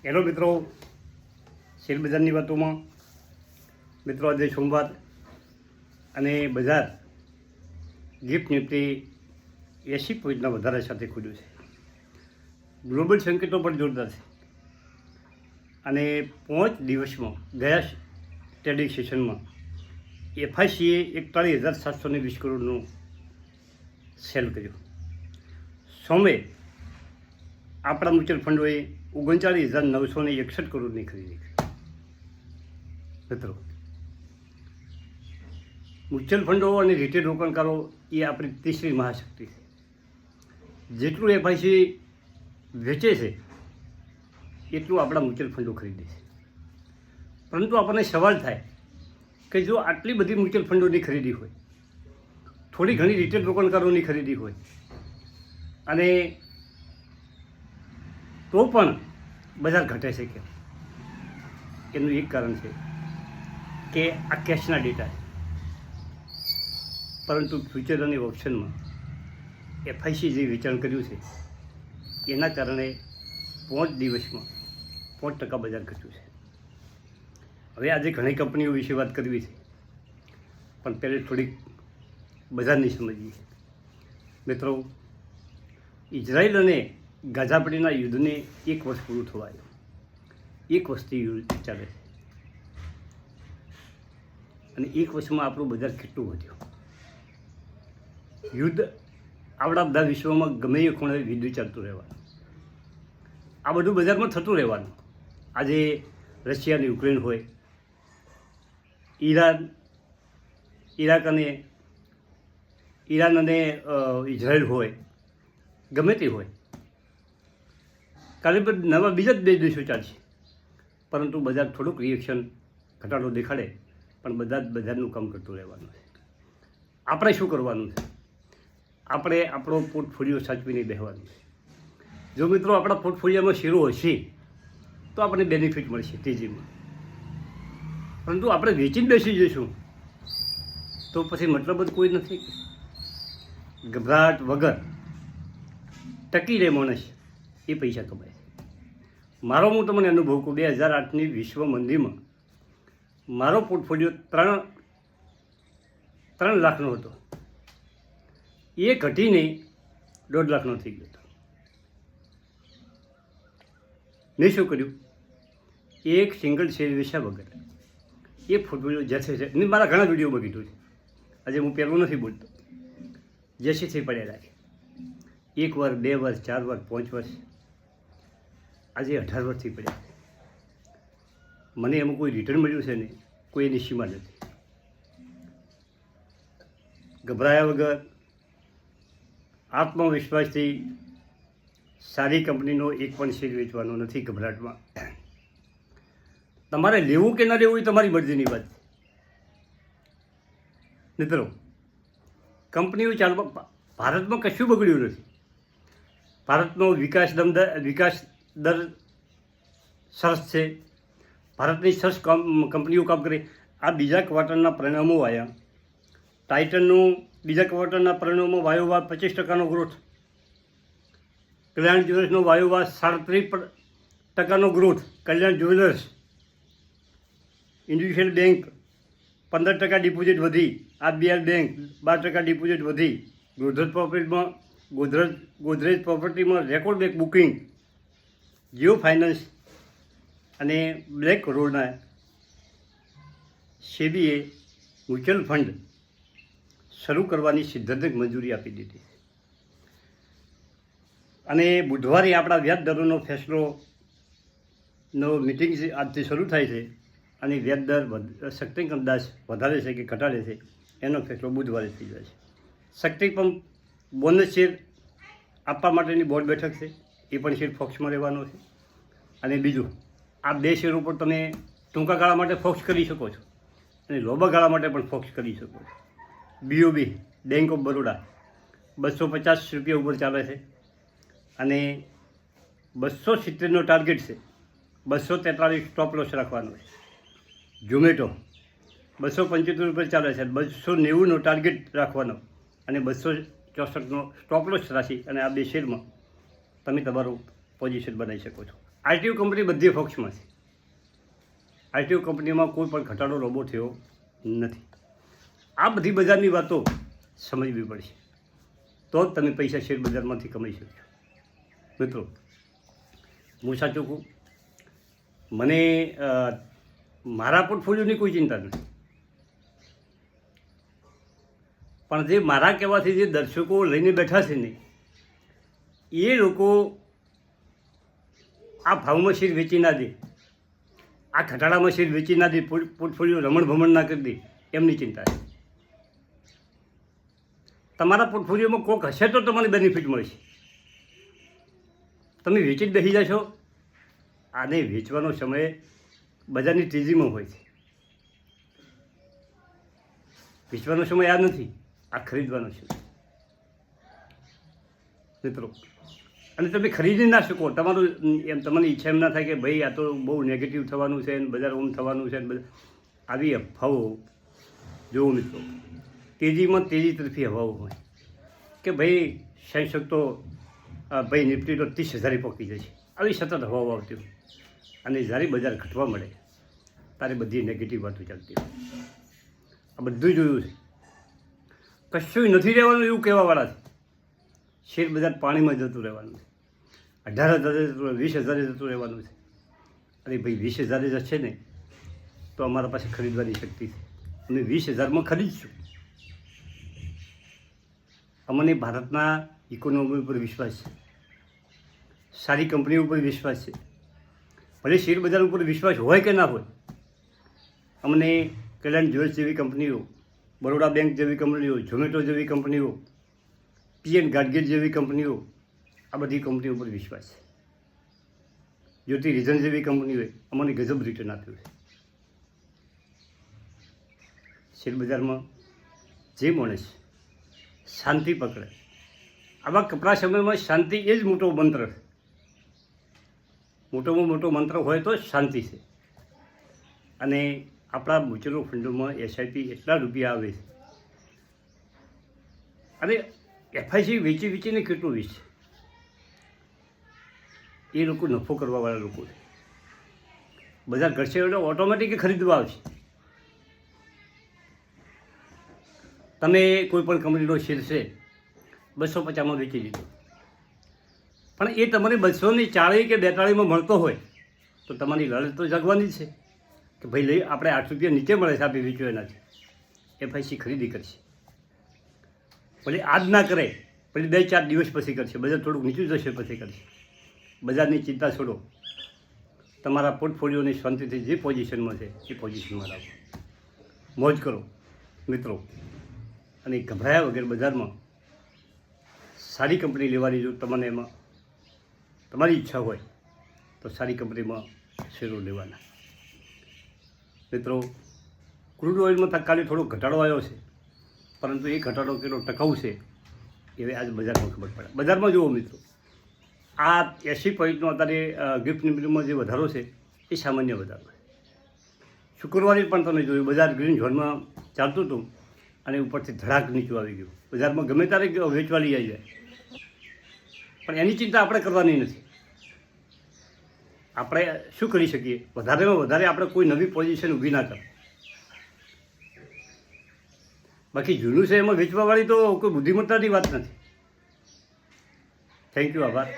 Hello મિત્રો, share બજારની વાતોમાં મિત્રો આજે સોમવાર અને બજાર ગિફ્ટ નિફ્ટી 80 પોઈન્ટના વધારા સાથે ખુલ્યું છે. ગ્લોબલ સંકેતો પણ જોરદાર છે અને 5 દિવસમાં ગયા ટ્રેડિંગ સેશનમાં એફઆઈસીએ 41,720 કરોડનું સેલ કર્યું. સોમે આપણા મ્યુચ્યુઅલ ફંડોએ 39,961 કરોડની ખરીદી કરી. મિત્રો, મ્યુચ્યુઅલ ફંડો અને રિટેલ રોકાણકારો એ આપણી ત્રીસરી મહાશક્તિ છે. જેટલું એફઆઈસી વેચે છે એટલું આપણા મ્યુચ્યુઅલ ફંડો ખરીદે છે. પરંતુ આપણને સવાલ થાય કે જો આટલી બધી મ્યુચ્યુઅલ ફંડોની ખરીદી હોય, થોડી ઘણી રિટેલ રોકાણકારોની ખરીદી હોય અને તો પણ બજાર ઘટે છે કેમ? એનું એક કારણ છે કે આ કેશના ડેટા છે. પરંતુ ફ્યુચર અને ઓપ્શનમાં એફઆઈસી જે વેચાણ કર્યું છે એના કારણે 5 દિવસમાં 5% બજાર ઘટ્યું છે. હવે આજે ઘણી કંપનીઓ વિશે વાત કરવી છે, પણ પહેલે થોડીક બજારની સમજીએ. મિત્રો, ઇઝરાયલ અને ગાઝાપડીના યુદ્ધને 1 વર્ષ પૂરું થવા આવ્યું. 1 વર્ષથી યુદ્ધ ચાલે છે અને 1 વર્ષમાં આપણું બજાર કેટલું વધ્યું. યુદ્ધ આપણા બધા વિશ્વમાં ગમે એ ખૂણે યુદ્ધ ચાલતું રહેવાનું, આ બધું બજારમાં થતું રહેવાનું. આજે રશિયા અને યુક્રેન હોય, ઈરાન અને ઇઝરાયલ હોય, ગમે તે હોય, કાલે નવા બીજા જ 2 દેશો ચાલશે. પરંતુ બજાર થોડુંક રિએક્શન ઘટાડો દેખાડે પણ બધા જ બજારનું કામ કરતું રહેવાનું છે. આપણે શું કરવાનું છે? આપણે આપણો પોર્ટફોલિયો સાચવીને બેસવાનું છે. જો મિત્રો આપણા પોર્ટફોલિયોમાં શેરો હશે તો આપણને બેનિફિટ મળશે તેજીમાં. પરંતુ આપણે વેચીને બેસી જઈશું તો પછી મતલબ જ કોઈ નથી. ગભરાટ વગર ટકી રહે માણસ એ પૈસા કમાય છે. મારો હું તમને અનુભવ કહું, 2008ની વિશ્વ મંદીમાં મારો પોર્ટફોલિયો 3 લાખનો હતો. એ ઘટીને 1.5 લાખનો થઈ ગયો હતો. મેં શું કર્યું? એક સિંગલ શેર વેચ્યા વગર એ પોર્ટફોલિયો જેસે છે, મેં મારા ઘણા વિડીયોમાં કીધું છે, આજે હું પહેલું નથી બોલતો, જેસે છે પડ્યા રાખે. 1 વર્ષ, 2 વર્ષ, 4 વર્ષ, 5 વર્ષ, આજે 18 વર્ષથી પડ્યા છે. મને એમાં કોઈ રિટર્ન મળ્યું છે ને કોઈ એની સીમા નથી. ગભરાયા વગર આત્મવિશ્વાસથી સારી કંપનીનો એક પણ શેર વેચવાનો નથી. ગભરાટમાં તમારે લેવું કે ન લેવું એ તમારી મરજીની વાત છે. મિત્રો, કંપનીઓ ચાલવા, ભારતમાં કશું બગડ્યું નથી. ભારતનો વિકાસ દર સરસ છે. ભારતની સરસ કંપનીઓ કામ કરે. આ બીજા ક્વાર્ટરના પરિણામો આવ્યા. ટાઇટનનું બીજા ક્વાર્ટરના પરિણામોમાં વાયોવાર 25%નો ગ્રોથ, કલ્યાણ જ્વેલર્સનો વાયોવાર 37% ગ્રોથ, કલ્યાણ જ્વેલર્સ, ઇન્ડ્યુશિયલ બેંક 15% ડિપોઝિટ વધી, આરબીએલ બેંક 12% ડિપોઝિટ વધી, ગોદરેજ પ્રોપર્ટીમાં record break booking, Jio finance અને બ્લેક રોડના સેબીએ મ્યુચ્યુઅલ ફંડ શરૂ કરવાની સિદ્ધાંતક મંજૂરી આપી દીધી. અને બુધવારે આપણા વ્યાજ દરોનો ફેસલોનો મિટિંગ આજથી શરૂ થાય છે અને વ્યાજ દર શક્તિ અંદાજ વધારે છે કે ઘટાડે છે એનો ફેસલો બુધવારે થઈ જાય છે. શક્તિ પંપ બોનસ શેર આપવા માટેની બોર્ડ બેઠક છે, એ પણ શેર ફોક્સમાં રહેવાનો છે. અને બીજું, આ 2 શેર ઉપર તમે ટૂંકા ગાળા માટે ફોક્સ કરી શકો છો અને લાંબા ગાળા માટે પણ ફોક્સ કરી શકો છો. બીઓબી બેંક ઓફ બરોડા 250 રૂપિયા ઉપર ચાલે છે અને 270નો ટાર્ગેટ છે. 243 સ્ટોપ લોસ રાખવાનો છે. ઝોમેટો 275 રૂપિયા ચાલે છે, 290નો ટાર્ગેટ રાખવાનો અને 264નો સ્ટોપ લોસ રાખી અને આ 2 શેરમાં તમે તમારું પોઝિશન બનાવી શકો છો. આરટીઓ કંપની બધી ફોક્સમાં છે. આરટીઓ કંપનીમાં કોઈ પણ ઘટાડો લોબો થયો નથી. આ બધી બજારની વાતો સમજવી પડશે, તો જ તમે પૈસા શેર બજારમાંથી કમાઈ શકશો. મિત્રો, હું સાચું કહું, મને મારા પોર્ટફોલિયોની કોઈ ચિંતા નથી, પણ જે મારા કહેવાથી જે દર્શકો લઈને બેઠા છે ને, એ લોકો આ ભાવમાં શેર વેચી ના દે, આ ઘટાડામાં શેર વેચી ના દે, પોર્ટફોલિયો રમણ ભમણ ના કરી દે, એમની ચિંતા છે. તમારા પોર્ટફોલિયોમાં કોઈક હશે તો તમને બેનિફિટ મળશે. તમે વેચી જ બેસી જશો. આને વેચવાનો સમય બજારની તેજીમાં હોય છે. વેચવાનો સમય આ નથી, આ ખરીદવાનો છે મિત્રો. અને તમે ખરીદી ના શકો. તમારું એમ તમારી ઈચ્છા એમ ના થાય કે ભાઈ આ તો બહુ નેગેટિવ થવાનું છે, બજાર ઓમ થવાનું છે. આવી અફવાઓ જોવો મિત્રો, તેજીમાં તેજી તરફી હવાઓ હોય કે ભાઈ સેન્સેક્સ તો ભાઈ નિફ્ટી તો 30,000 પહોંચી જશે. આવી સતત હવાઓ આવતી હોય, અને જ્યારે બજાર ઘટવા મળે ત્યારે બધી નેગેટિવ વાતો ચાલતી હોય. આ બધું જોયું છે. કશું નથી રહેવાનું એવું કહેવાવાળા છે. શેર બજાર પાણીમાં જતું રહેવાનું છે. 18,000 જતું રહે, 20,000 જતું રહેવાનું છે. અરે ભાઈ 20,000 જશે ને તો અમારા પાસે ખરીદવાની શક્તિ છે. અમે 20,000માં ખરીદશું. અમને ભારતના ઇકોનોમી ઉપર વિશ્વાસ છે, સારી કંપનીઓ ઉપર વિશ્વાસ છે. ભલે શેર બજાર ઉપર વિશ્વાસ હોય કે ના હોય, અમને કલ્યાણ જ્વેલ્સ જેવી કંપનીઓ, બરોડા બેંક જેવી કંપનીઓ, ઝોમેટો જેવી કંપનીઓ, પીએન ગાડગીર જેવી કંપનીઓ, આ બધી કંપનીઓ ઉપર વિશ્વાસ છે. જ્યોતિ રીઝન જેવી કંપનીઓએ અમને ગજબ રિટર્ન આપ્યું છે. શેર બજારમાં જે માણસ શાંતિ પકડે, આવા કપરા સમયમાં શાંતિ એ જ મોટો મંત્ર છે. મોટોમાં મોટો મંત્ર હોય તો શાંતિ છે. અને આપણા મ્યુચ્યુઅલ ફંડોમાં એસઆઈપી એટલા રૂપિયા આવે છે, અને એફઆઈસી વેચી વેચીને કેટલું વેચે, એ લોકો નફો કરવાવાળા લોકો છે. બજાર ઘટશે એટલે ઓટોમેટિક ખરીદવા આવશે. તમે કોઈ પણ કંપનીનો શેર છે 250માં વેચી દીધો, પણ એ તમારે 240 કે 42માં મળતો હોય તો તમારી લડત તો જાગવાની જ છે કે ભાઈ લઈ આપણે 8 રૂપિયા નીચે મળે છે, આપણે વેચ્યો એનાથી. એફઆઈસી ખરીદી કરશે. ભલે આજ ના કરે, પછી 2-4 દિવસ પછી કરશે. બજાર થોડુંક નીચું જશે પછી કરશે. બજારની ચિંતા છોડો, તમારા પોર્ટફોલિયોની શાંતિથી જે પોઝિશનમાં છે એ પોઝિશનમાં રાખો, મોજ કરો મિત્રો. અને ગભરાયા વગર બજારમાં સારી કંપની લેવાની, જો તમને એમાં તમારી ઈચ્છા હોય તો સારી કંપનીમાં શેરો લેવાના. મિત્રો, ક્રૂડ ઓઇલમાં તત્કાલીન થોડો ઘટાડો આવ્યો છે, પરંતુ એ ઘટાડો કેટલો ટકાઉ છે એ આજ બજારમાં ખબર પડે. બજારમાં જુઓ મિત્રો, આ 80 પોઈન્ટનો અત્યારે ગિફ્ટ નિફ્ટીમાં જે વધારો છે એ સામાન્ય વધારો છે. શુક્રવારે પણ તમે જોયું, બજાર ગ્રીન ઝોનમાં ચાલતું હતું અને ઉપરથી ધડાક નીચું આવી ગયું. બજારમાં ગમે ત્યારે વેચવાલી આવી જાય, પણ એની ચિંતા આપણે કરવાની નથી. આપણે શું કરી શકીએ? વધારેમાં વધારે આપણે કોઈ નવી પોઝિશન ઊભી ના કરે. બાકી જૂનું છે એમાં વેચવાવાળી તો કોઈ બુદ્ધિમત્તાની વાત નથી. થેન્ક યુ, આભાર.